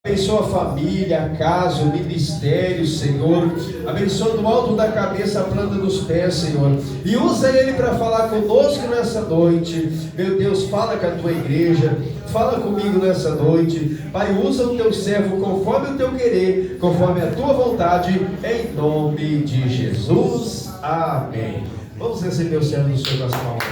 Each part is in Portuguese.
Abençoa a família, a casa, o ministério, Senhor. Abençoa do alto da cabeça a planta dos pés, Senhor. E usa Ele para falar conosco nessa noite. Meu Deus, fala com a tua igreja. Fala comigo nessa noite. Pai, usa o teu servo conforme o teu querer, conforme a tua vontade, em nome de Jesus. Amém. Vamos receber o servo do Senhor das palmas.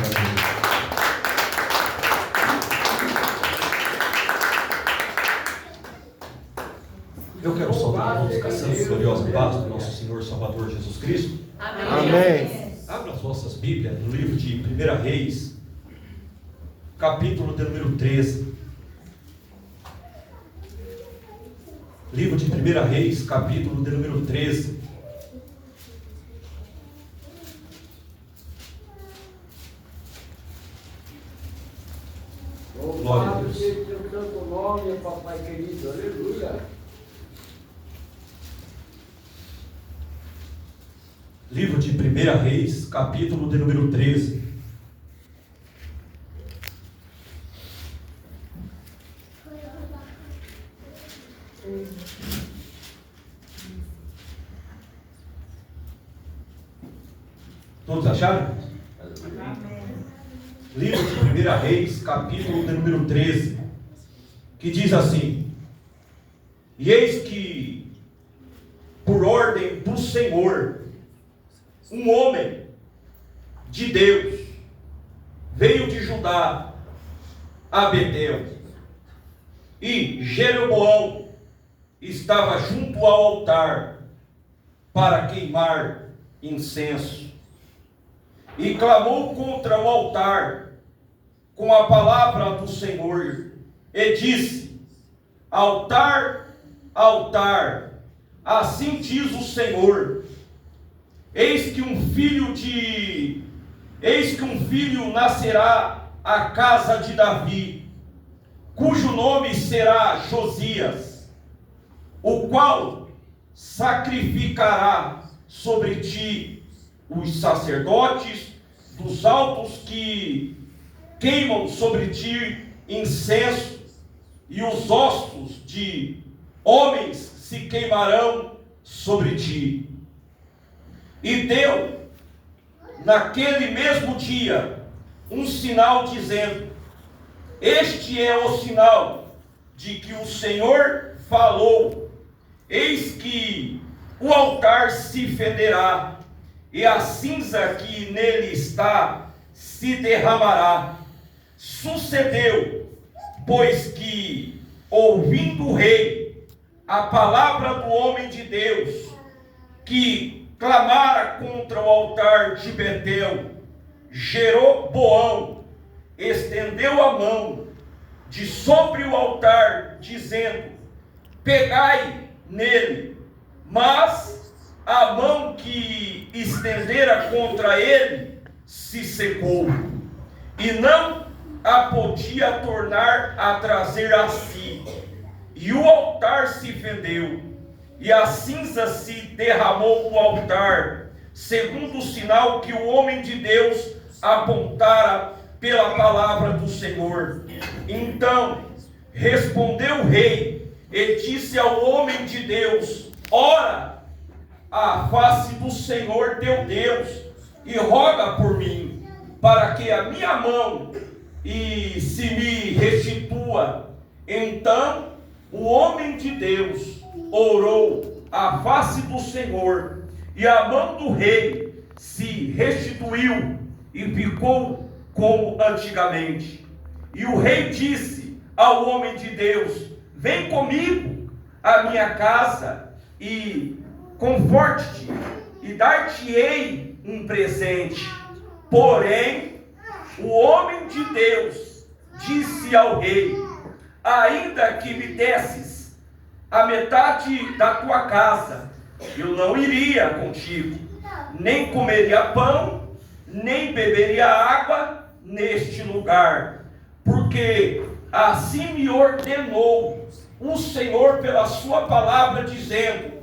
Eu quero saudar a música Santa e Gloriosa Paz do nosso Senhor Salvador Jesus Cristo. Amém. Abra as vossas Bíblias no livro de 1 Reis, capítulo de número 13. Livro de 1 Reis, capítulo de número 13. Glória a Deus. Teu santo nome, papai querido, aleluia. Livro de 1 Reis, capítulo de número 13. Todos acharam? Amém. Livro de 1 Reis, capítulo de número 13, que diz assim: E eis que, por ordem do Senhor, um homem de Deus veio de Judá a Betel, e Jeroboão estava junto ao altar para queimar incenso, e clamou contra o altar com a palavra do Senhor, e disse: Altar, altar, assim diz o Senhor, eis que um filho nascerá à casa de Davi, cujo nome será Josias, o qual sacrificará sobre ti os sacerdotes dos altos que queimam sobre ti incenso, e os ossos de homens se queimarão sobre ti. E deu, naquele mesmo dia, um sinal dizendo: Este é o sinal de que o Senhor falou, eis que o altar se fenderá, e a cinza que nele está se derramará. Sucedeu, pois que, ouvindo o rei a palavra do homem de Deus, que clamara contra o altar de Betel, Jeroboão estendeu a mão de sobre o altar, dizendo: Pegai nele. Mas a mão que estendera contra ele se secou, e não a podia tornar a trazer a si, e o altar se fendeu, e a cinza se derramou do altar, segundo o sinal que o homem de Deus apontara pela palavra do Senhor. Então respondeu o rei e disse ao homem de Deus: Ora à face do Senhor teu Deus, e roga por mim, para que a minha mão e se me restitua. Então o homem de Deus orou à face do Senhor, e a mão do rei se restituiu e ficou como antigamente. E o rei disse ao homem de Deus: Vem comigo à minha casa e conforte-te, e dar-te-ei um presente. Porém, o homem de Deus disse ao rei: Ainda que me desses a metade da tua casa, eu não iria contigo, nem comeria pão, nem beberia água neste lugar, porque assim me ordenou o Senhor pela sua palavra, dizendo: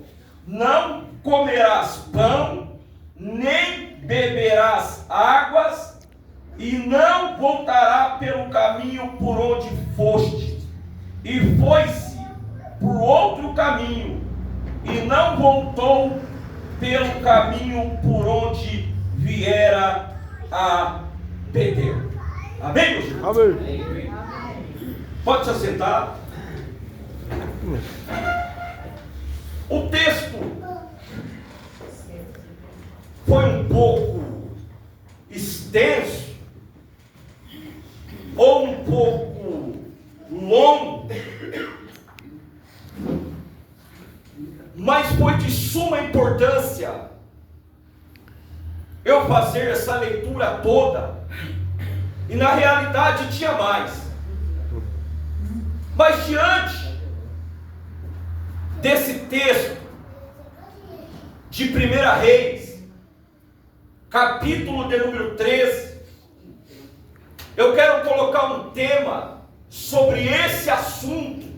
Não comerás pão, nem beberás águas, e não voltará pelo caminho por onde foste. E foi-se por outro caminho e não voltou pelo caminho por onde viera a Betel. Amém, meus irmãos? Amém. Pode se assentar. O texto foi um pouco extenso ou um pouco longo, mas foi de suma importância eu fazer essa leitura toda, e na realidade tinha mais, mas diante desse texto de 1 Reis, capítulo de número 13, eu quero colocar um tema sobre esse assunto,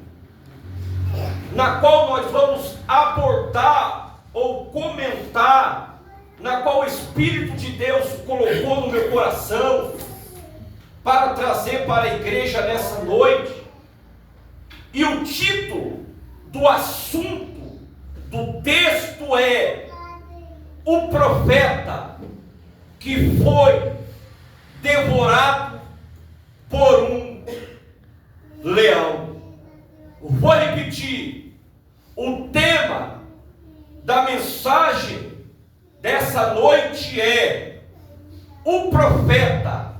na qual nós vamos abordar ou comentar, na qual o Espírito de Deus colocou no meu coração para trazer para a igreja nessa noite. E o título do assunto do texto é: o profeta que foi devorado por um leão. Vou repetir: o tema da mensagem dessa noite é: o profeta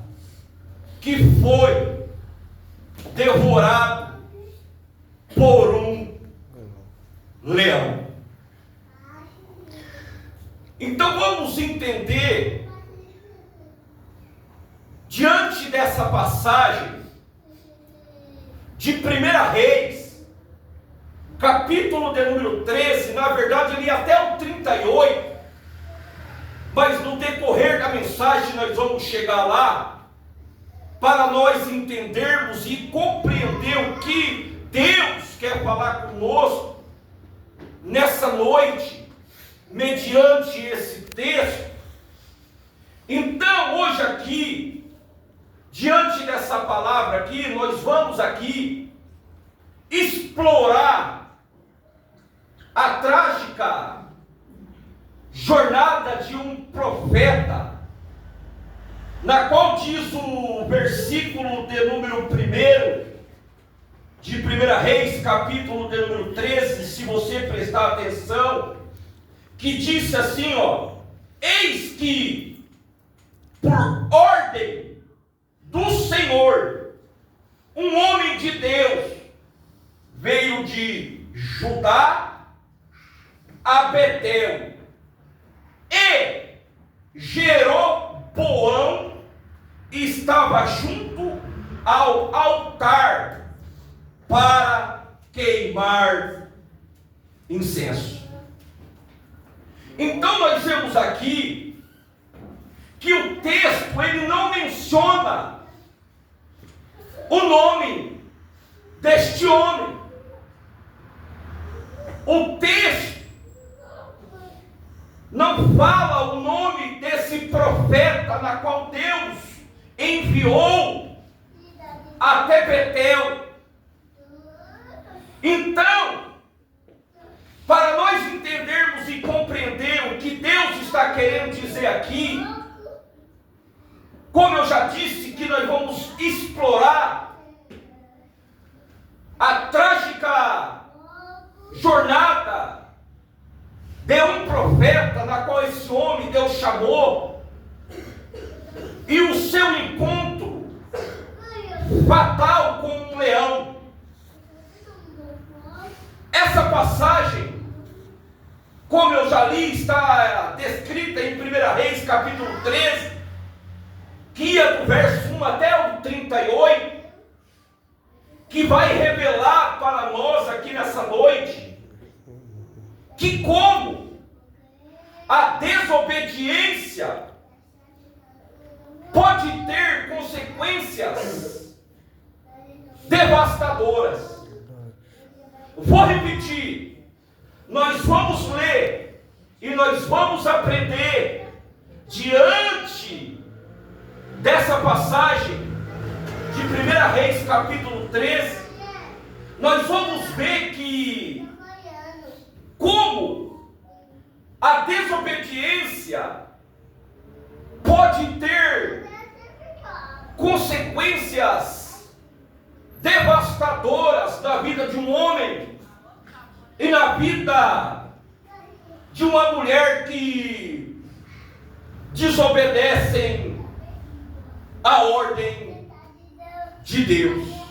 que foi devorado por um leão. Então vamos entender, diante dessa passagem de 1 Reis, capítulo de número 13, na verdade ele ia até o 38, mas no decorrer da mensagem nós vamos chegar lá, para nós entendermos e compreender o que Deus quer falar conosco nessa noite, mediante esse texto. Então hoje aqui, diante dessa palavra aqui, nós vamos aqui explorar a trágica jornada de um profeta, na qual diz o versículo de número 1 de 1 Reis, capítulo de número 13, se você prestar atenção, que disse assim, ó: eis que por ordem do Senhor, um homem de Deus veio de Judá a Betel, e Jeroboão estava junto ao altar para queimar incenso. Então nós vemos aqui que o texto ele não menciona o nome deste homem. O texto não fala o nome desse profeta na qual Deus enviou até Betel. Então, para nós entendermos e compreender o que Deus está querendo dizer aqui, como eu já disse, que nós vamos explorar a trágica jornada de um profeta, na qual esse homem Deus chamou, e o seu encontro fatal com um leão. Essa passagem, como eu já li, está descrita em 1 Reis, capítulo 13, que ia do verso 1 até o 38, que vai revelar para nós aqui nessa noite que como a desobediência pode ter consequências devastadoras. Vou repetir, nós vamos ler e nós vamos aprender diante dessa passagem de 1 Reis capítulo 13, nós vamos ver que como a desobediência pode ter consequências devastadoras na vida de um homem e na vida de uma mulher que desobedecem a ordem de Deus.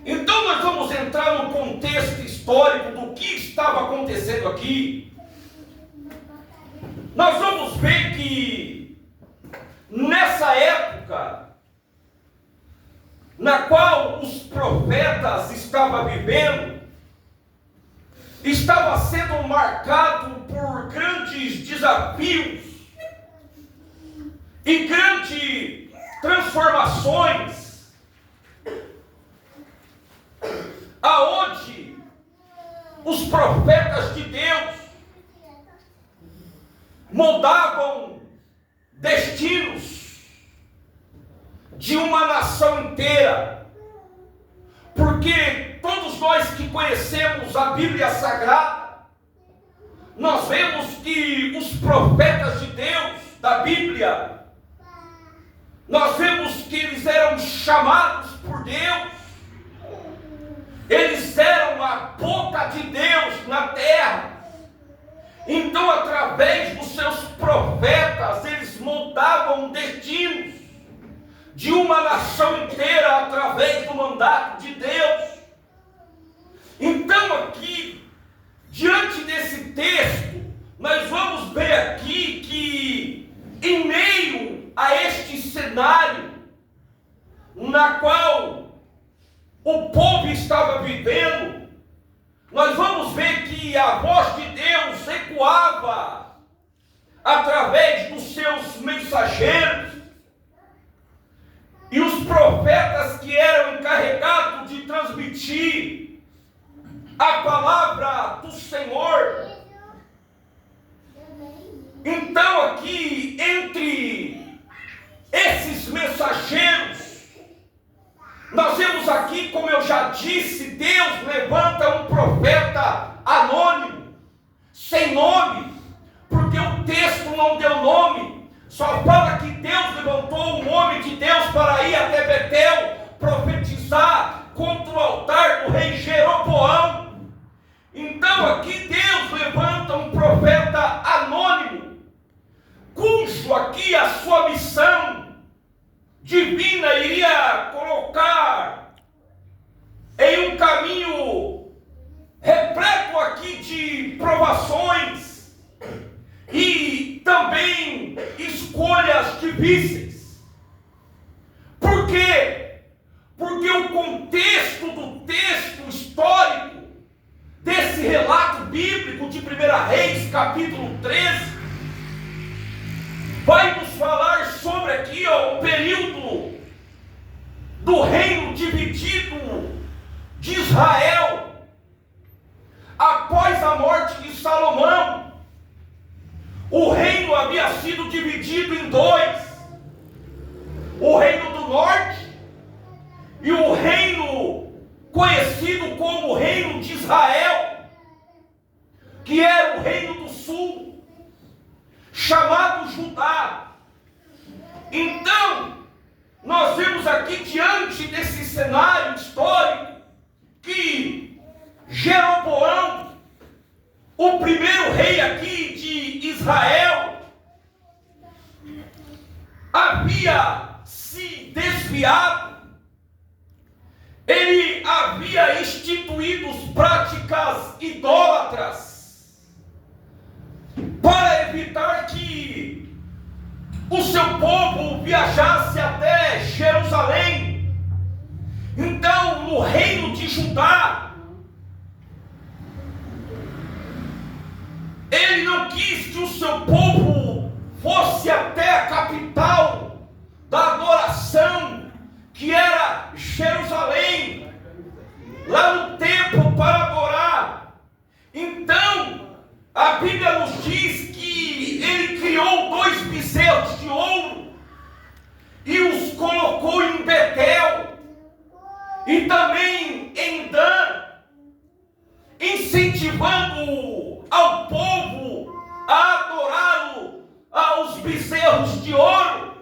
Então nós vamos entrar no contexto histórico do que estava acontecendo aqui. Nós vamos ver que nessa época na qual os profetas estavam vivendo, estava sendo marcado por grandes desafios e grandes transformações, aonde os profetas de Deus moldavam destinos de uma nação inteira, porque todos nós que conhecemos a Bíblia Sagrada, nós vemos que os profetas de Deus da Bíblia, nós vemos que eles eram chamados por Deus, eles eram a boca de Deus na terra. Então, através dos seus profetas, eles moldavam destinos de uma nação inteira através do mandato de Deus. Então, aqui, diante desse texto, nós vamos ver aqui que, em meio a este cenário, na qual o povo estava vivendo, nós vamos ver que a voz de Deus ecoava através dos seus mensageiros, e os profetas que eram encarregados de transmitir a palavra do Senhor. Então, aqui, entre esses mensageiros, nós vemos aqui, como eu já disse, Deus levanta um profeta anônimo, sem nome, porque o texto não deu nome, só fala que Deus levantou um homem de Deus para ir até Betel, profetizar contra o altar do rei Jeroboão. Então aqui Deus levanta um profeta anônimo, cujo aqui a sua missão divina iria colocar em um caminho repleto aqui de provações e também escolhas difíceis. Por quê? Porque o contexto do texto histórico desse relato bíblico de 1 Reis, capítulo 13, vai nos falar sobre aqui o período do reino dividido de Israel após a morte de Salomão. O reino havia sido dividido em dois: o reino do norte e o reino conhecido como o reino de Israel, que era o reino do sul, chamado Judá. Então, nós vemos aqui, diante desse cenário histórico, que Jeroboão, o primeiro rei aqui de Israel, havia se desviado, ele havia instituído práticas idólatras para evitar que o seu povo viajasse até Jerusalém. Então, no reino de Judá, ele não quis que o seu povo fosse até a capital da adoração, que era Jerusalém, lá no templo, para adorar. Então, a Bíblia nos diz que ele criou 2 bezerros de ouro e os colocou em Betel, e também incentivando ao povo a adorá-lo aos bezerros de ouro,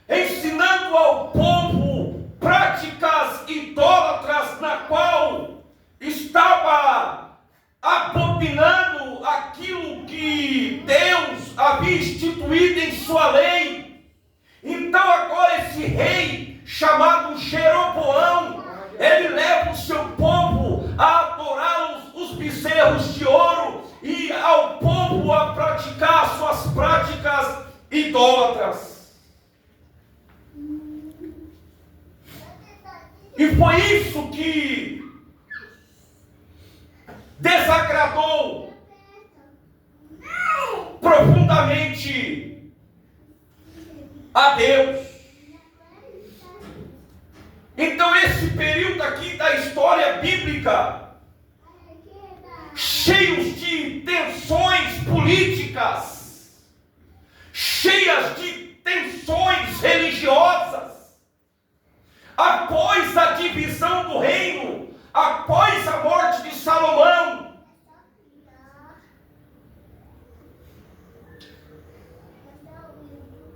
ensinando ao povo práticas idólatras, na qual estava abominando aquilo que Deus havia instituído em sua lei. Então agora esse rei chamado Jeroboão, ele leva o seu povo a adorar os bezerros de ouro e ao povo a praticar suas práticas idólatras. E foi isso que desagradou profundamente a Deus. Então esse período aqui da história bíblica, cheios de tensões políticas, cheias de tensões religiosas, após a divisão do reino, após a morte de Salomão,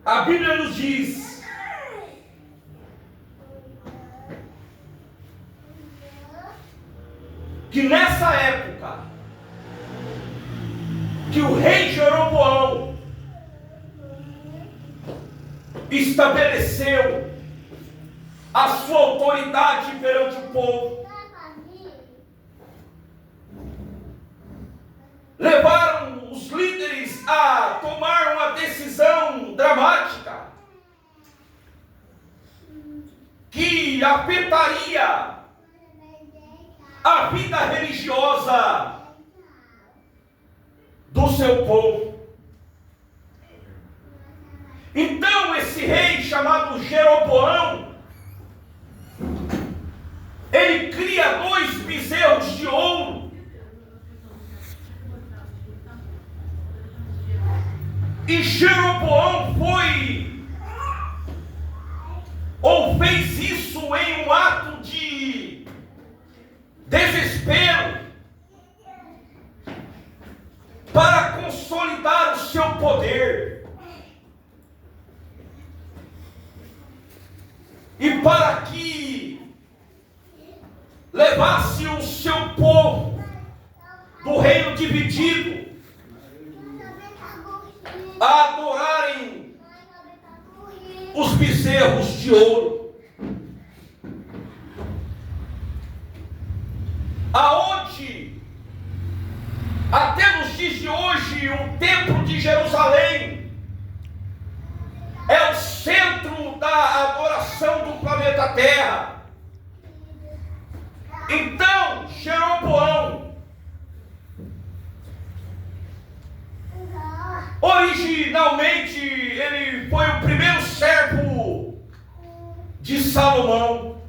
a Bíblia nos diz que nessa época que o rei Jeroboão estabeleceu a sua autoridade perante o povo, levaram os líderes a tomar uma decisão dramática que afetaria a vida religiosa do seu povo. Então esse rei chamado Jeroboão, ele cria 2 bezerros de ouro e Jeroboão fez isso em um ato de desespero para consolidar o seu poder e para que levasse o seu povo do reino dividido a adorarem os bezerros de ouro. Aonde, até nos dias de hoje, o templo de Jerusalém é o centro da adoração do planeta Terra. Então, Jeroboão, originalmente, ele foi o primeiro servo de Salomão.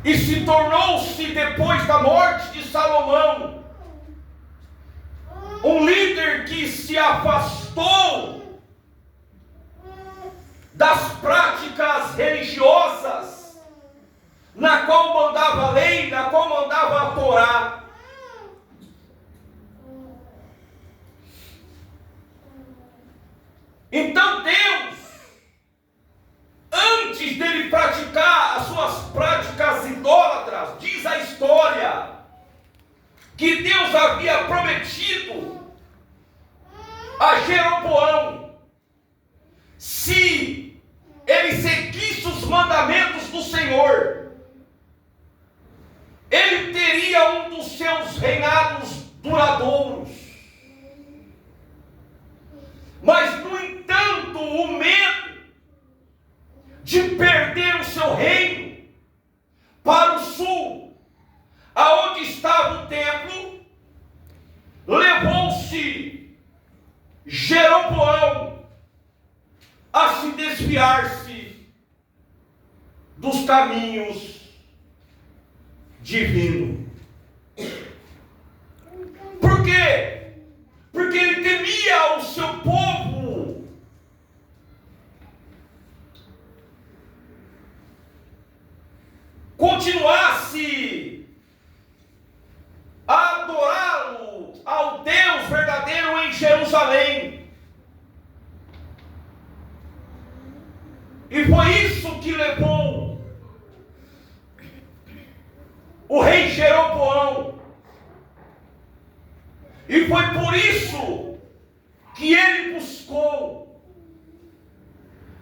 E se tornou-se, depois da morte de Salomão, um líder que se afastou das práticas religiosas, na qual mandava a lei, na qual mandava a Torá. Então Deus, antes dele praticar as suas práticas idólatras, diz a história que Deus havia prometido a Jeroboão, se ele seguisse os mandamentos do Senhor, ele teria um dos seus reinados duradouros. Mas, no entanto, o medo de perder o seu reino para o sul, aonde estava o templo, levou-se Jeroboão a se desviar-se dos caminhos divinos. Por quê? Porque ele temia o seu povo continuasse o rei Jeroboão. E foi por isso que ele buscou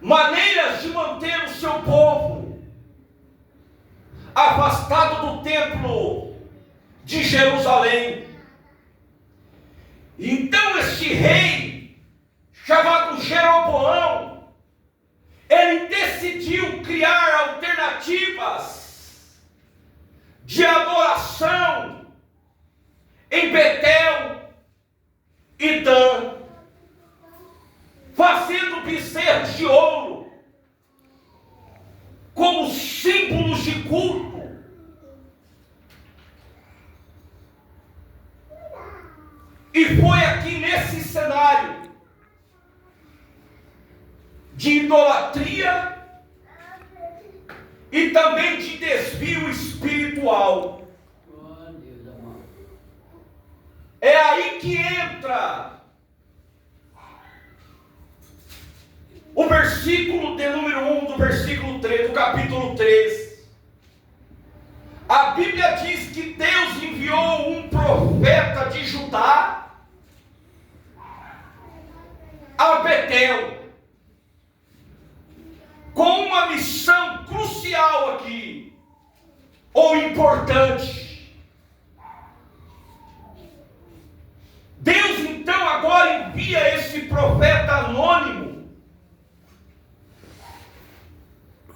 maneiras de manter o seu povo afastado do templo de Jerusalém. Então este rei, chamado Jeroboão, ele decidiu criar alternativas de adoração em Betel e Dan, fazendo bezerros de ouro como símbolos de culto. E foi aqui nesse cenário de idolatria e também de desvio espiritual. É aí que entra o versículo de número 1 do versículo 3, do capítulo 3. A Bíblia diz que Deus enviou um profeta de Judá a Betel, com uma missão crucial aqui, ou importante. Deus então agora envia esse profeta anônimo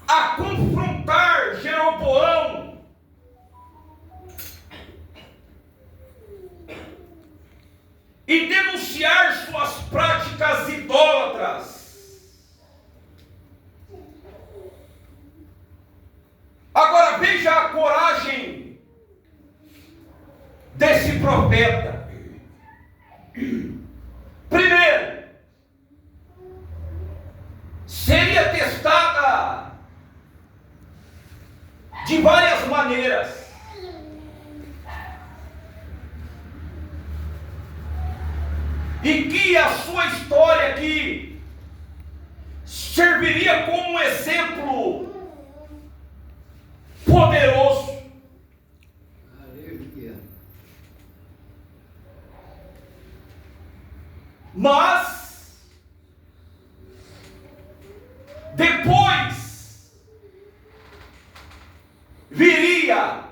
a confrontar Jeroboão e denunciar suas práticas idólatras. Agora veja a coragem desse profeta. Primeiro, seria testada de várias maneiras. E que a sua história aqui serviria como um exemplo poderoso. Mas depois viria,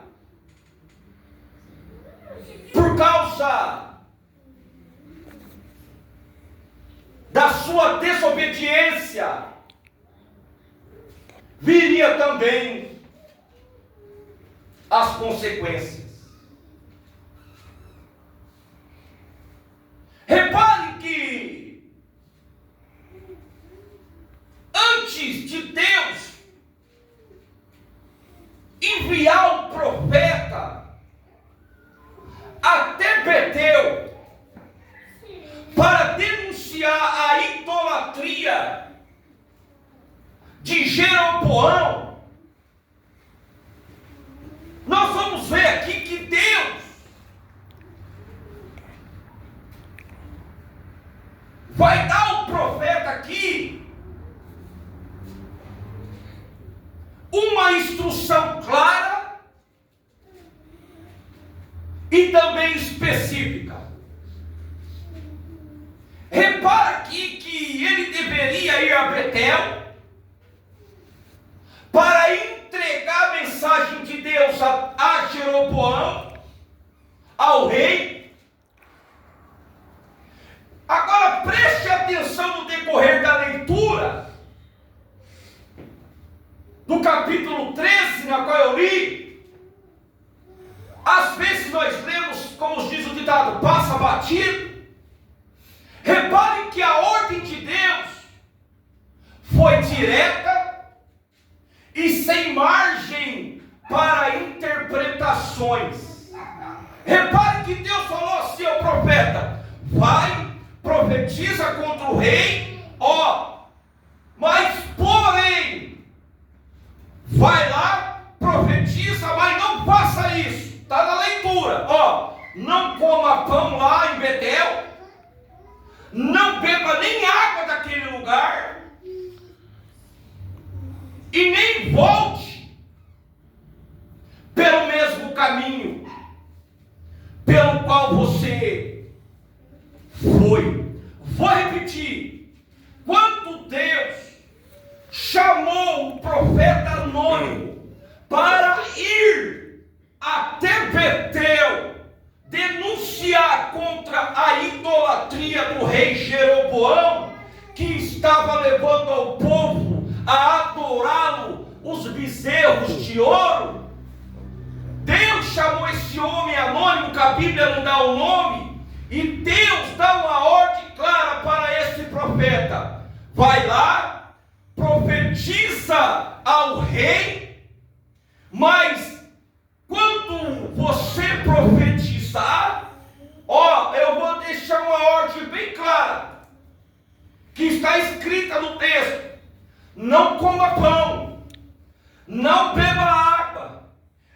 por causa da sua desobediência, viria também as consequências. Repare que antes de Deus enviar o profeta até Betel para denunciar a idolatria de Jeroboão, nós vamos ver aqui que Deus vai dar ao profeta aqui uma instrução clara e também específica. Repara aqui que ele deveria ir a Betel para entregar a mensagem de Deus a Jeroboão, ao rei. Agora preste atenção no decorrer da leitura do capítulo 13, na qual eu li. Às vezes nós lemos, como diz o ditado, passa batido. Repare que a ordem de Deus foi direta e sem margem para interpretações. Repare que Deus falou assim ao profeta: vai, profetiza contra o rei, mas porém, vai lá, profetiza, mas não faça isso. Está na leitura, não coma pão lá em Betel, não beba nem água daquele lugar, e nem volte pelo mesmo caminho pelo qual você foi. Vou repetir. Quando Deus chamou o profeta anônimo para ir até Betel denunciar contra a idolatria do rei Jeroboão, que estava levando ao povo a adorá-lo, os bezerros de ouro, Deus chamou esse homem anônimo, que a Bíblia não dá o nome, e Deus dá uma ordem clara para esse profeta: vai lá, profetiza ao rei, mas quando você profetizar, eu vou deixar uma ordem bem clara, que está escrita no texto: não coma pão, não beba água,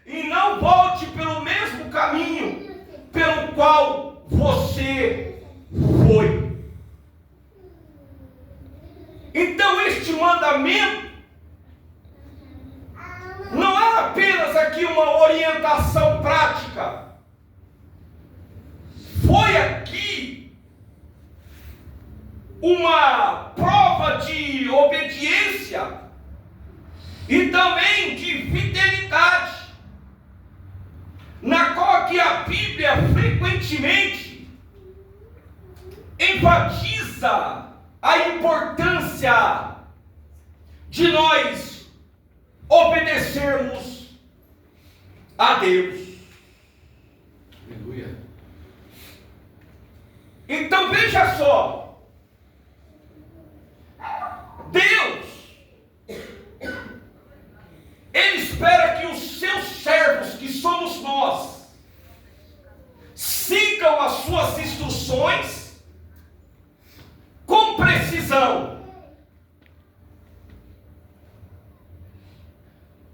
e não volte pelo mesmo caminho pelo qual você foi. Então este mandamento não é apenas aqui uma orientação prática, foi aqui uma prova de obediência e também de fidelidade, na qual que a Bíblia frequentemente enfatiza a importância de nós obedecermos a Deus. Aleluia. Então veja só, Deus, Ele espera que os seus servos, que somos nós, sigam as suas instruções com precisão.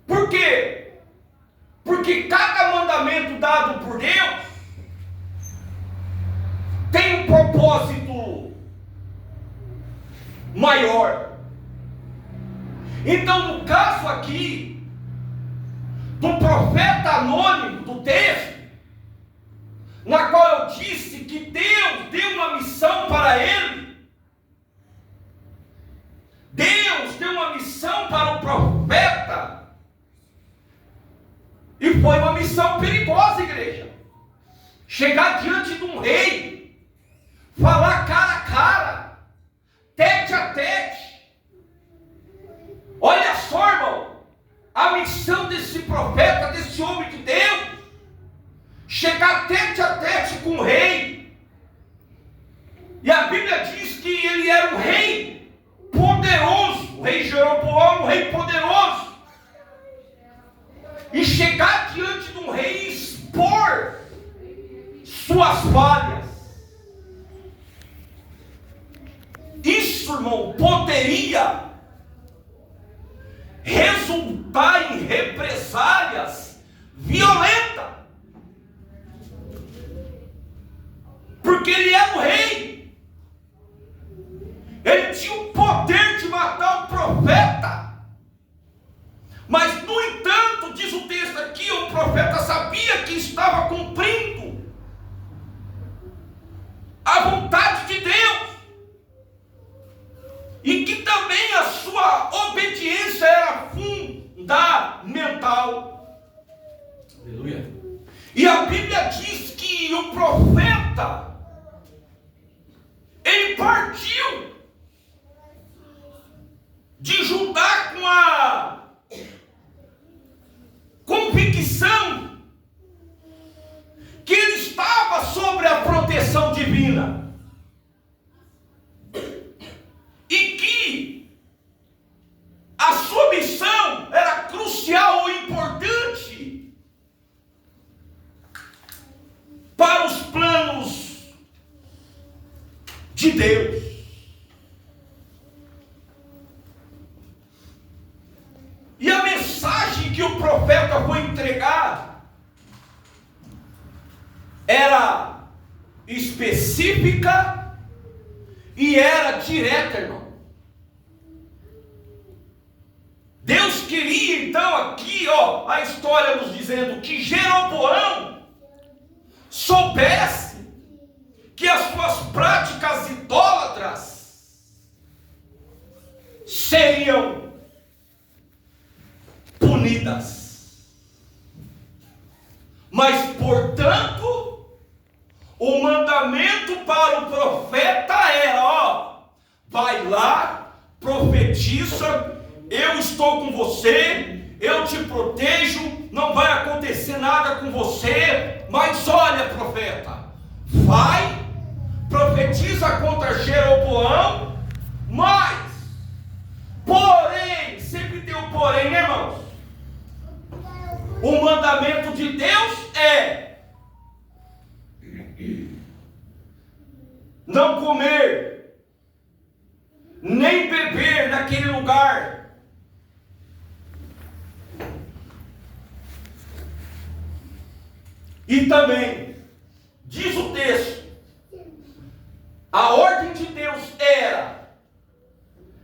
Por quê? Porque cada mandamento dado por Deus tem um propósito maior. Então, no caso aqui do profeta anônimo do texto, na qual eu disse que Deus deu uma missão para ele, Deus deu uma missão para o profeta, e foi uma missão perigosa, igreja. Chegar diante de um rei, falar cara a cara, tete a tete. Olha só, irmão, a missão desse profeta, desse homem de Deus, chegar tete a tete com o rei. E a Bíblia diz que ele era um rei poderoso, o rei Jeroboão, um rei poderoso. E chegar diante de um rei e expor suas falhas, isso, irmão, poderia resultar em represálias violentas, porque ele era o rei, ele tinha o poder de matar o profeta. Mas, no entanto, diz o texto aqui, o profeta sabia que estava cumprindo a vontade de Deus, e que também a sua obediência era fundamental. Aleluia. E a Bíblia diz que o profeta, ele partiu de Judá com a convicção que ele estava sobre a proteção divina e que a sua missão era crucial ou importante para os planos de Deus. E a mensagem que o profeta foi entregar era específica e era direta, irmão. Deus queria então aqui, a história nos dizendo que Jeroboão soubesse que as suas práticas idólatras seriam punidas. Mas, portanto, o mandamento para o profeta era: vai lá, profetiza, eu estou com você, eu te protejo, não vai acontecer nada com você, mas olha, profeta, vai, profetiza contra Jeroboão, mas, porém, sempre tem um porém, né, irmãos? O mandamento de Deus é não comer, nem beber naquele lugar. E também, diz o texto, a ordem de Deus era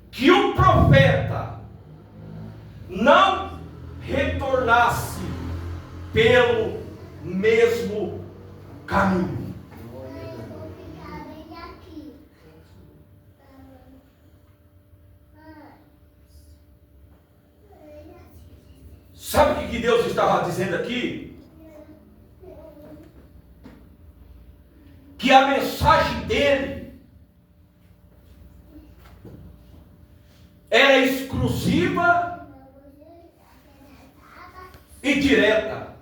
que o profeta não retornasse pelo mesmo caminho. Sabe o que Deus estava dizendo aqui? Que a mensagem dele era exclusiva e direta.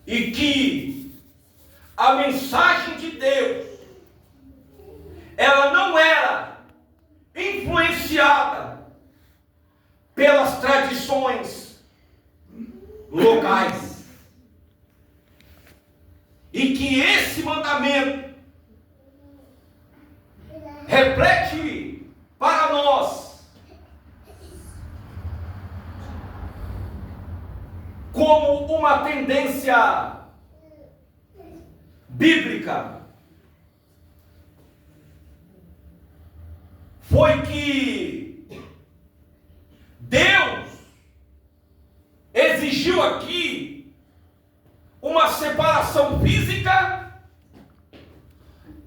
E que a mensagem de Deus, ela não era influenciada pelas tradições locais, e que esse mandamento reflete para nós como uma tendência bíblica. Foi que Deus exigiu aqui uma separação física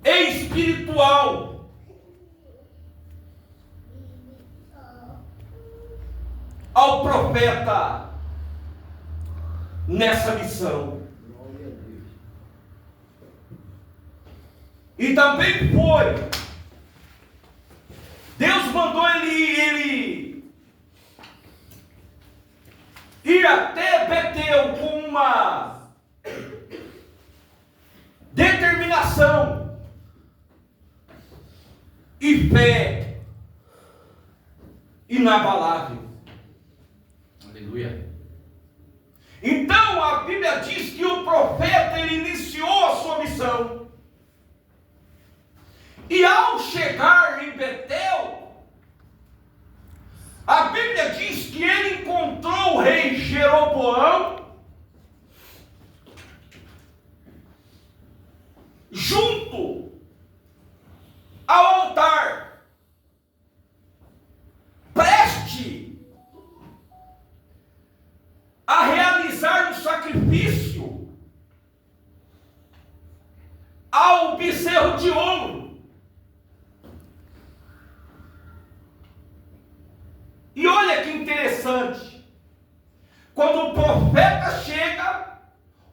e espiritual. Ao profeta nessa missão. E também foi, Deus mandou ele ir até Betel com uma determinação e fé inabalável. Aleluia. Então a Bíblia diz que o profeta ele iniciou a sua missão. E ao chegar em Betel, a Bíblia diz que ele encontrou o rei Jeroboão junto ao altar, preste a realizar um sacrifício ao bezerro de ouro. E olha que interessante, quando o profeta chega,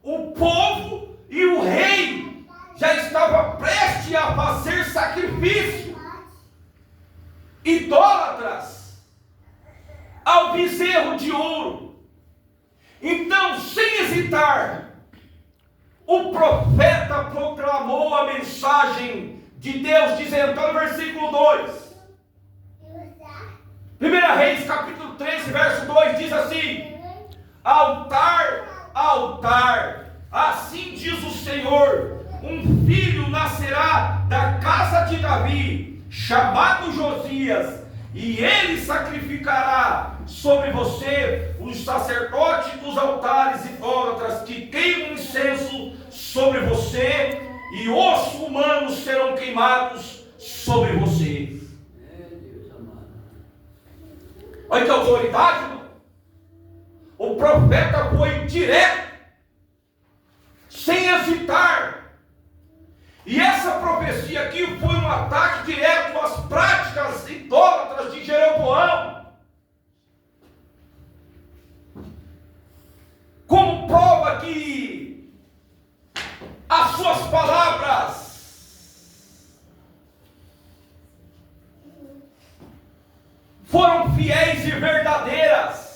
o povo e o rei já estava prestes a fazer sacrifício idólatras ao bezerro de ouro. Então, sem hesitar, o profeta proclamou a mensagem de Deus, dizendo, no versículo 2, 1 Reis capítulo 13, verso 2, diz assim: altar, altar, assim diz o Senhor, um filho nascerá da casa de Davi, chamado Josias, e ele sacrificará sobre você os sacerdotes dos altares idólatras que queimam incenso sobre você, e ossos humanos serão queimados sobre você. Olha que autoridade, irmão. O profeta foi direto, sem hesitar. E essa profecia aqui foi um ataque direto às práticas idólatras de Jeroboão. Como prova que as suas palavras foram fiéis e verdadeiras.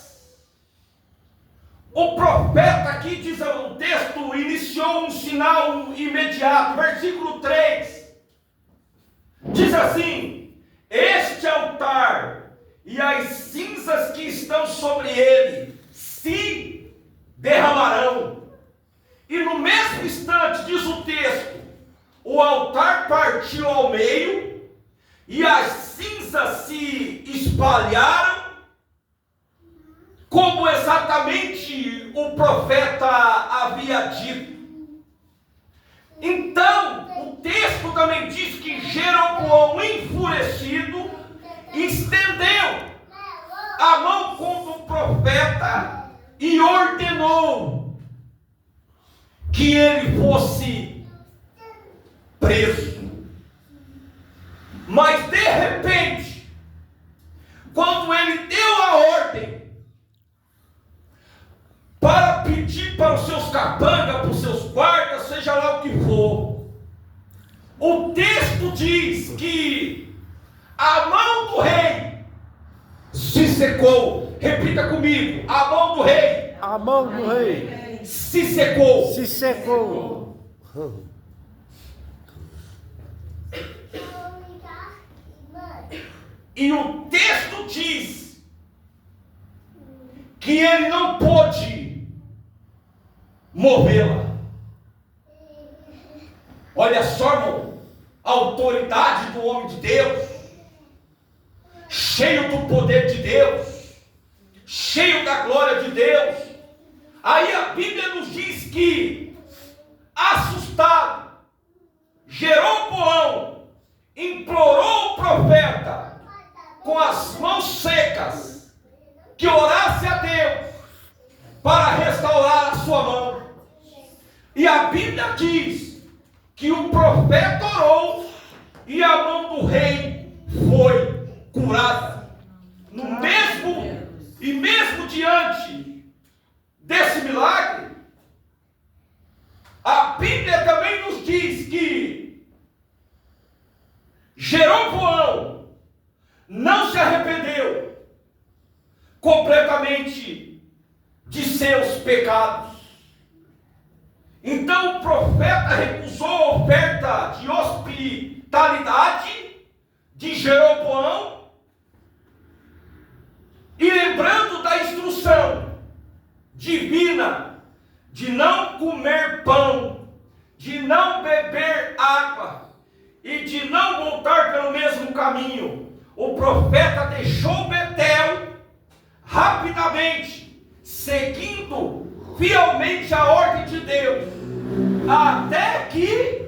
O profeta aqui, diz o texto, iniciou um sinal imediato. Versículo 3 diz assim: este altar e as cinzas que estão sobre ele se derramarão. E no mesmo instante, diz o texto, o altar partiu ao meio e as cinzas se espalharam, como exatamente o profeta havia dito. Então, o texto também diz que Jeroboão, enfurecido, estendeu a mão contra o profeta e ordenou que ele fosse preso. Mas de repente, quando ele deu a ordem para pedir para os seus capangas, para os seus guardas, seja lá o que for, o texto diz que a mão do rei se secou. Repita comigo: a mão do rei. A mão do rei Se secou. se secou. E o texto diz que ele não pôde movê-la. Olha só, irmão, a autoridade do homem de Deus, cheio do poder de Deus, cheio da glória de Deus. Aí a Bíblia nos diz que, assustado, Jeroboão implorou o profeta com as mãos secas que orasse a Deus para restaurar a sua mão. E a Bíblia diz que o profeta orou e a mão do rei foi curada. Mesmo diante desse milagre, a Bíblia também nos diz que Jeroboão não se arrependeu completamente de seus pecados. Então o profeta recusou a oferta de hospitalidade de Jeroboão, e lembrando da instrução divina de não comer pão, de não beber água e de não voltar pelo mesmo caminho, o profeta deixou Betel rapidamente, seguindo fielmente a ordem de Deus, até que...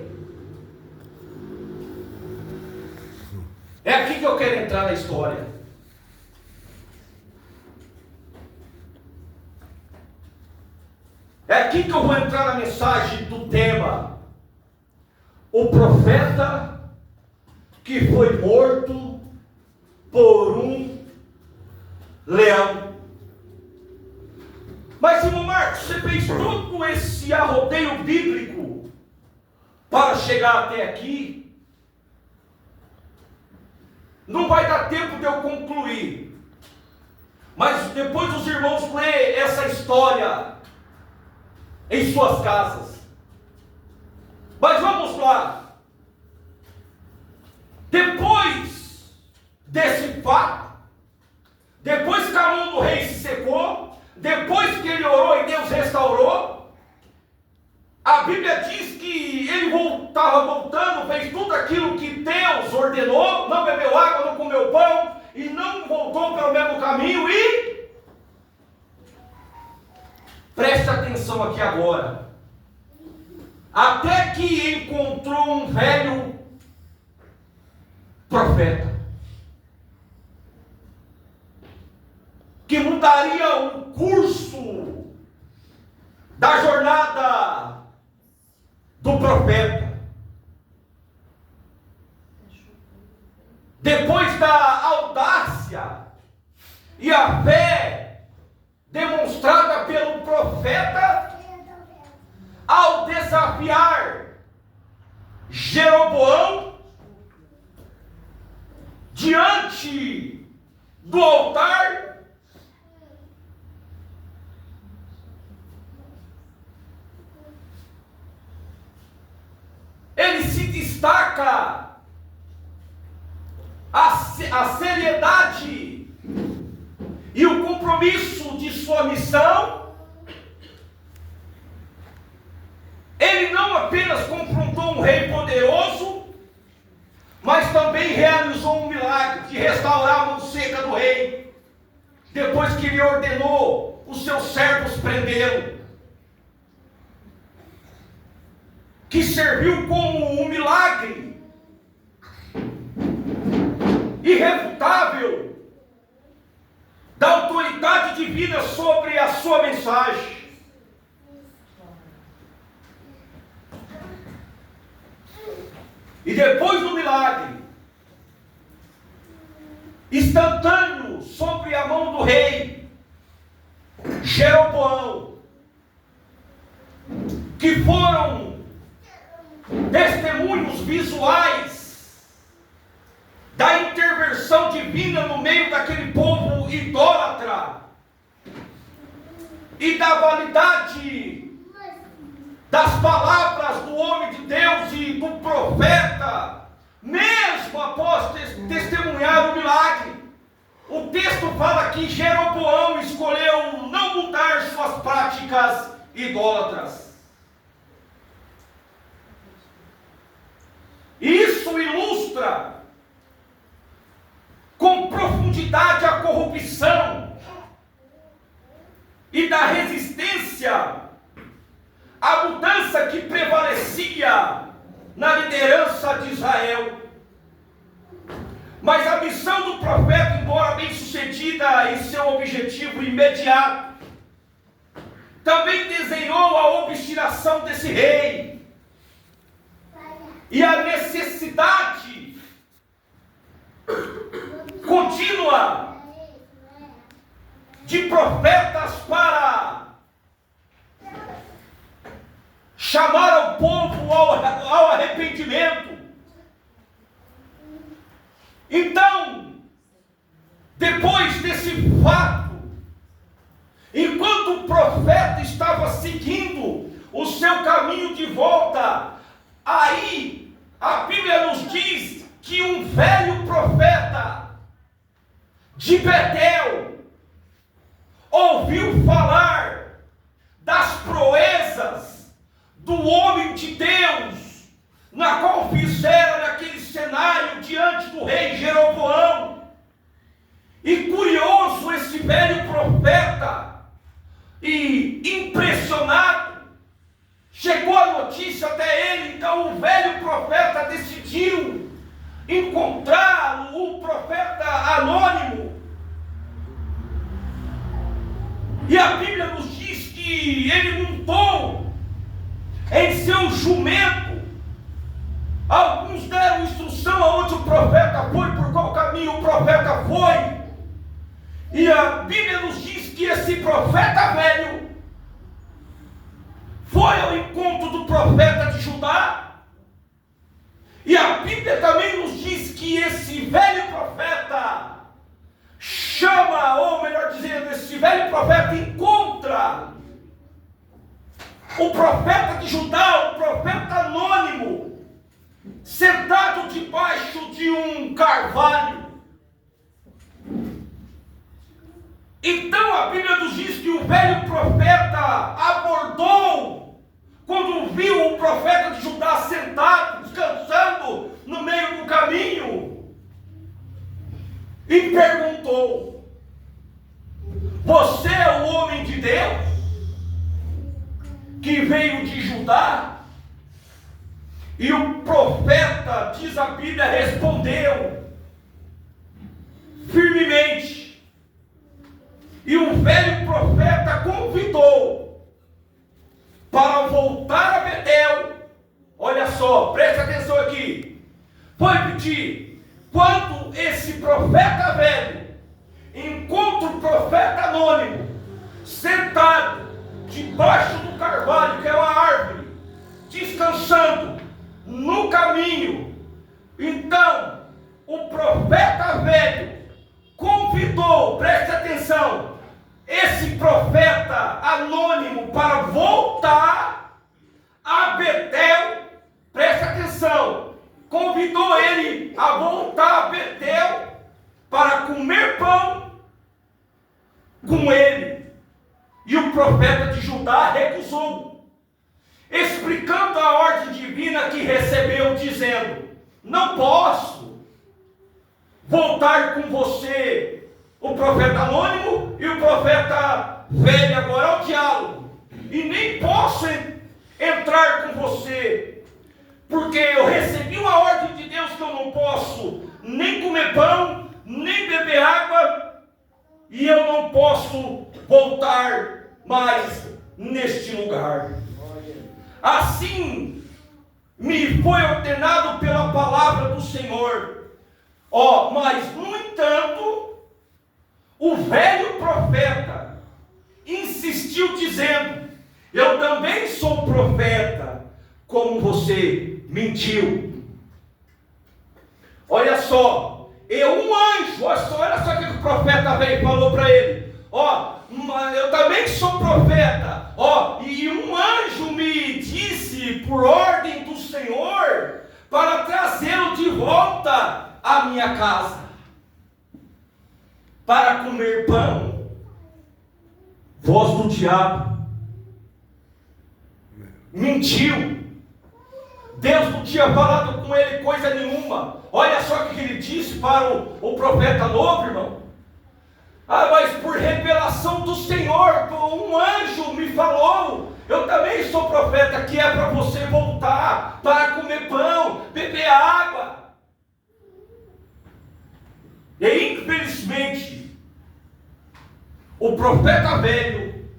É aqui que eu quero entrar na história. É aqui que eu vou entrar na mensagem do tema: o profeta que foi morto por um leão. Mas, irmão Marcos, você fez todo esse arrodeio bíblico para chegar até aqui. Não vai dar tempo de eu concluir, mas depois os irmãos lêem essa história em suas casas. Mas vamos lá. Depois desse fato, depois que a mão do rei se secou, depois que ele orou e Deus restaurou, a Bíblia diz que ele estava voltando, fez tudo aquilo que Deus ordenou, não bebeu água, não comeu pão, e não voltou pelo mesmo caminho. E preste atenção aqui agora. Até que encontrou um velho profeta, que mudaria o curso da jornada do profeta. Depois da audácia e a fé demonstrada pelo profeta, ao desafiar Jeroboão diante do altar, ele se destaca a seriedade e o compromisso de sua missão. Ele não apenas confrontou um rei poderoso, mas também realizou um milagre de restaurar a mão seca do rei, depois que ele ordenou os seus servos prendê-lo, que serviu como um milagre irrefutável da autoridade divina sobre a sua mensagem. E depois do milagre instantâneo sobre a mão do rei Jeroboão, que foram testemunhos visuais da intervenção divina no meio daquele povo idólatra e da validade das palavras do homem de Deus e do profeta, mesmo após testemunhar o milagre. O texto fala que Jeroboão escolheu não mudar suas práticas idólatras. Isso ilustra com profundidade a corrupção e da resistência à mudança que prevalecia na liderança de Israel. Mas a missão do profeta, embora bem sucedida em seu objetivo imediato, também desenhou a obstinação desse rei e a necessidade contínua de profetas para chamar o povo ao arrependimento. Então, depois desse fato, enquanto o profeta estava seguindo o seu caminho de volta, aí a Bíblia nos diz que um velho profeta de Betel ouviu falar das proezas do homem de Deus, na qual fizeram naquele cenário diante do rei Jeroboão. E curioso, esse velho profeta, e impressionado, chegou a notícia até ele. Então o velho profeta decidiu encontrá-lo, o profeta anônimo. E a Bíblia nos diz que ele montou em seu jumento. Alguns deram instrução aonde o profeta foi, por qual caminho o profeta foi. E a Bíblia nos diz que esse profeta velho foi ao encontro do profeta de Judá. E a Bíblia também nos diz que esse velho profeta chama, ou melhor dizendo, esse velho profeta encontra o profeta de Judá, o profeta anônimo, sentado debaixo de um carvalho. Então a Bíblia nos diz que o velho profeta abordou, quando viu o profeta de Judá sentado, descansando no meio do caminho, e perguntou: você é o homem de Deus que veio de Judá? E o profeta, diz a Bíblia, respondeu firmemente. E o velho profeta convidou para voltar a Betel. Olha só, preste atenção aqui. Foi pedir, quando esse profeta velho encontra o profeta anônimo sentado debaixo do carvalho, que é uma árvore, descansando no caminho, então o profeta velho convidou, preste atenção, esse profeta anônimo para voltar a Betel. Preste atenção, convidou ele a voltar a Betel para comer pão com ele. E o profeta de Judá recusou, explicando a ordem divina que recebeu, dizendo: não posso voltar com você, o profeta anônimo e o profeta velho, agora ao diálogo, e nem posso entrar com você, porque eu recebi uma ordem de Deus que eu não posso nem comer pão, nem beber água, e eu não posso voltar mais neste lugar. Assim me foi ordenado pela palavra do Senhor. Mas no entanto, o velho profeta insistiu dizendo: eu também sou profeta, como você mentiu. Olha só, um anjo, olha só o que o profeta veio e falou para ele: eu também sou profeta, e um anjo me disse por ordem do Senhor para trazê-lo de volta à minha casa para comer pão. Voz do diabo. Mentiu. Deus não tinha falado com ele coisa nenhuma. Olha só o que ele disse para o profeta novo, irmão. Mas por revelação do Senhor, um anjo me falou: eu também sou profeta, que é para você voltar para comer pão, beber água. E infelizmente, o profeta velho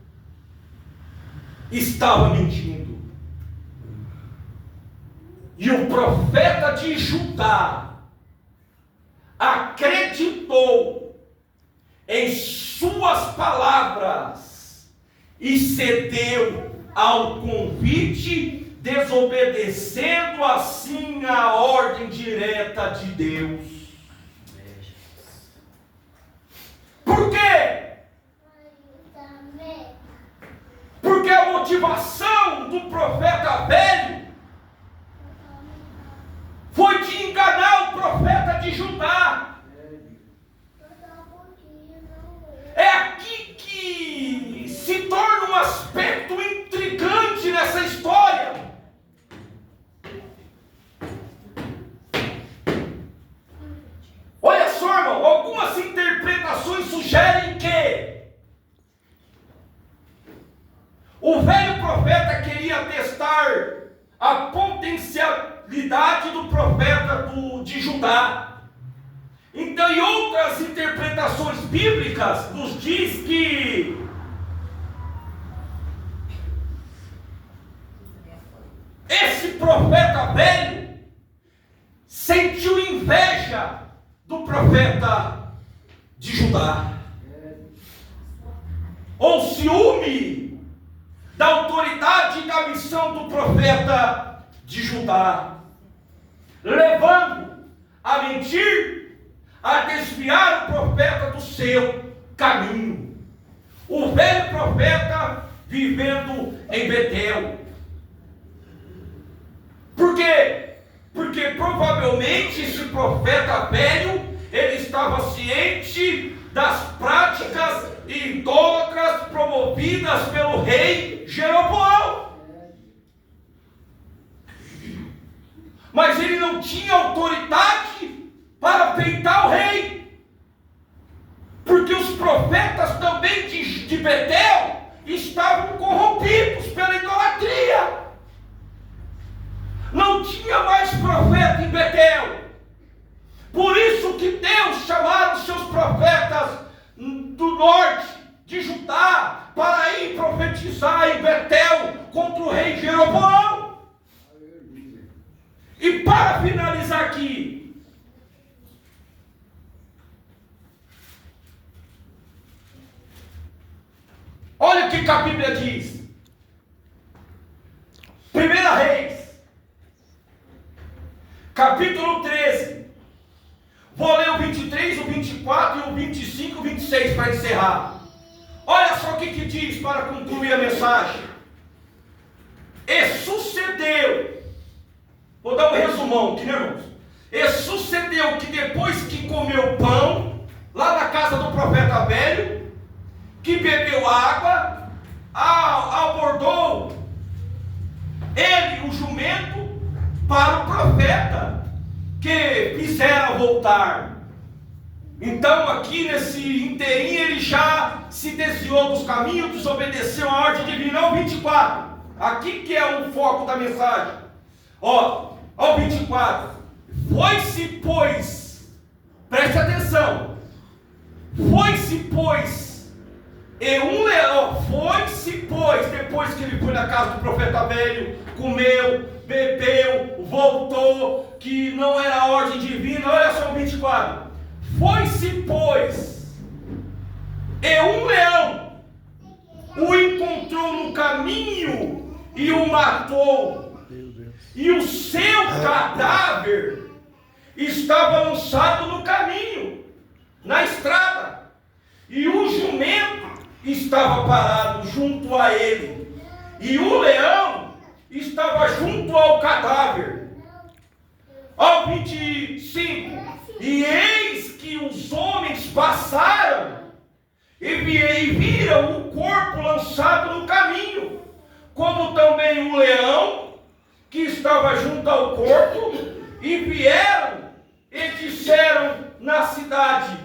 estava mentindo. E o profeta de Judá acreditou em suas palavras e cedeu ao convite, desobedecendo assim a ordem direta de Deus. Por quê? Porque a motivação do profeta velho foi de enganar o profeta de Judá. É aqui que se torna um aspecto intrigante nessa história. Olha só, irmão, algumas interpretações sugerem que o velho profeta queria testar a potencialidade do profeta de Judá. Então, em outras interpretações bíblicas, nos diz que esse profeta velho sentiu inveja do profeta de Judá, ou ciúme da autoridade e da missão do profeta de Judá, levando a mentir, a desviar o profeta do seu caminho. O velho profeta vivendo em Betel. Por quê? Porque provavelmente esse profeta velho, ele estava ciente das práticas idólatras promovidas pelo rei Jeroboão. Mas ele não tinha autoridade para peitar o rei, porque os profetas também de Betel estavam corrompidos pela idolatria. Não tinha norte de Judá para ir profetizar em Betel contra o rei Jeroboão. E para finalizar aqui, olha o que a Bíblia diz. 1 Reis, capítulo 13. Vou ler o 23, o 24 e o 25 e o 26 para encerrar. Olha só o que diz para concluir a mensagem. E sucedeu, vou dar um resumão aqui, né, irmãos? E sucedeu que depois que comeu pão, lá na casa do profeta velho, que bebeu água, abordou ele, o jumento, para o profeta, que fizera voltar. Então aqui nesse inteirinho ele já se desviou dos caminhos, desobedeceu a ordem divina. Ao 24, aqui que é o foco da mensagem. Ao 24, foi-se pois, preste atenção, foi-se pois, e um leão, foi-se pois, depois que ele foi na casa do profeta velho, comeu, bebeu, voltou, que não era a ordem divina. Olha só o 24, foi-se pois, e um leão o encontrou no caminho e o matou, e o seu cadáver estava lançado no caminho, na estrada, e o jumento estava parado junto a ele, e o leão estava junto ao cadáver. Ao 25, e eis que os homens passaram e viram o corpo lançado no caminho, como também o leão que estava junto ao corpo, e vieram e disseram na cidade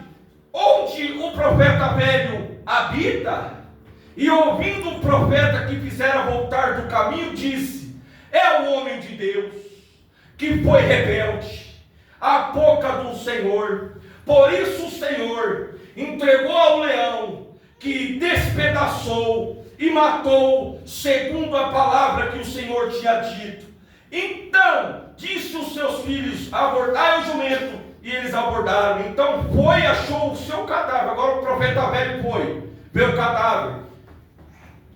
onde o profeta velho habita. E ouvindo o profeta que fizera voltar do caminho, disse: é o homem de Deus que foi rebelde à boca do Senhor. Por isso o Senhor entregou ao leão, que despedaçou e matou, segundo a palavra que o Senhor tinha dito. Então disse os seus filhos: abordai o jumento. E eles abordaram. Então foi, achou o seu cadáver. Agora o profeta velho foi, viu o cadáver,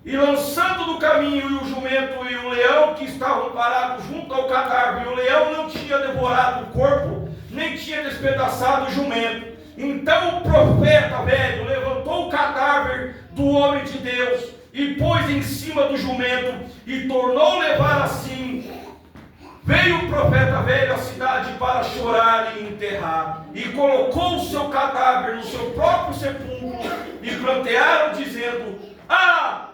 e lançando no caminho, e o jumento e o leão que estavam parados junto ao cadáver, e o leão não tinha devorado o corpo, nem tinha despedaçado o jumento. Então o profeta velho levantou o cadáver do homem de Deus e pôs em cima do jumento, e tornou levar assim. Veio o profeta velho à cidade para chorar e enterrar, e colocou o seu cadáver no seu próprio sepulcro, e prantearam, dizendo: ah,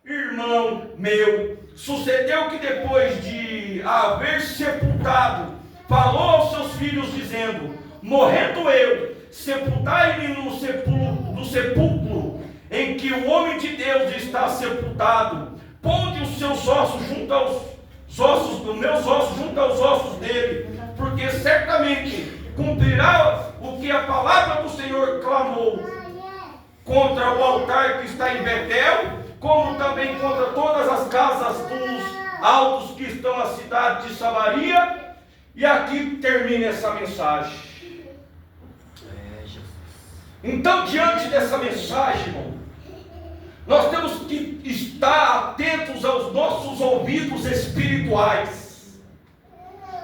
irmão meu. Sucedeu que depois de haver sepultado, falou aos seus filhos, dizendo: morrendo eu, sepultai-me no sepulcro em que o homem de Deus está sepultado. Ponde os seus ossos junto aos ossos dos meus ossos, junto aos ossos dele, porque certamente cumprirá o que a palavra do Senhor clamou contra o altar que está em Betel, como também contra todas as casas dos altos que estão na cidade de Samaria. E aqui termina essa mensagem. Então, diante dessa mensagem, irmão, nós temos que estar atentos aos nossos ouvidos espirituais,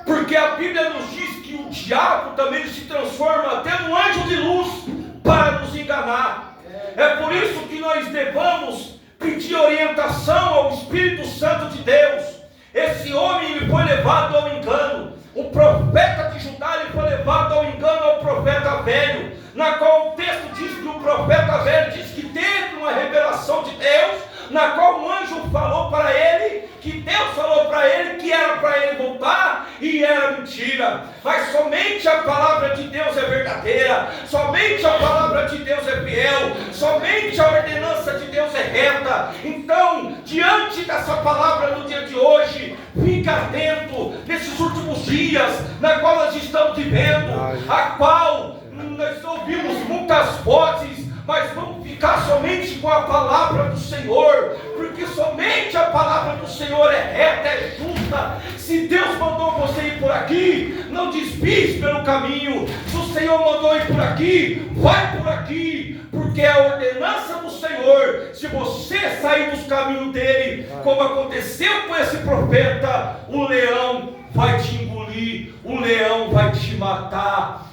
porque a Bíblia nos diz que o diabo também se transforma até num anjo de luz para nos enganar. É por isso que nós devemos pedir orientação ao Espírito Santo de Deus. Esse homem, ele foi levado ao engano. O profeta de Judá, ele foi levado ao engano ao profeta velho, na qual o texto diz que o profeta velho diz que teve uma revelação de Deus, na qual um anjo falou para ele, que Deus falou para ele que era para ele voltar, e era mentira. Mas somente a palavra de Deus é verdadeira, somente a palavra de Deus é fiel, somente a ordenança de Deus é reta. Então, diante dessa palavra no dia de hoje, fica atento nesses últimos dias, na qual nós estamos vivendo, a qual nós ouvimos muitas vozes, mas vamos ficar ficar somente com a palavra do Senhor, porque somente a palavra do Senhor é reta, é justa. Se Deus mandou você ir por aqui, não desvie pelo caminho. Se o Senhor mandou ir por aqui, vai por aqui, porque é a ordenança do Senhor. Se você sair dos caminhos dele, como aconteceu com esse profeta, o leão vai te engolir, o leão vai te matar.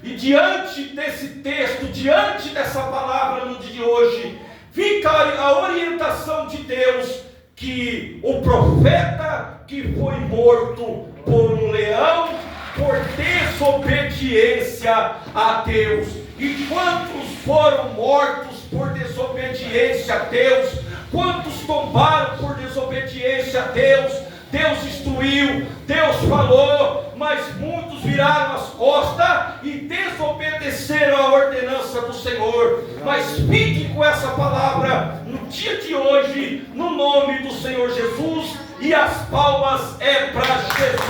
E diante desse texto, diante dessa palavra no dia de hoje, fica a orientação de Deus, que o profeta que foi morto por um leão, por desobediência a Deus. E quantos foram mortos por desobediência a Deus? Quantos tombaram por desobediência a Deus? Deus instruiu, Deus falou, mas muitos viraram as costas e desobedeceram a ordenança do Senhor. Mas fique com essa palavra no dia de hoje, no nome do Senhor Jesus, e as palmas é para Jesus.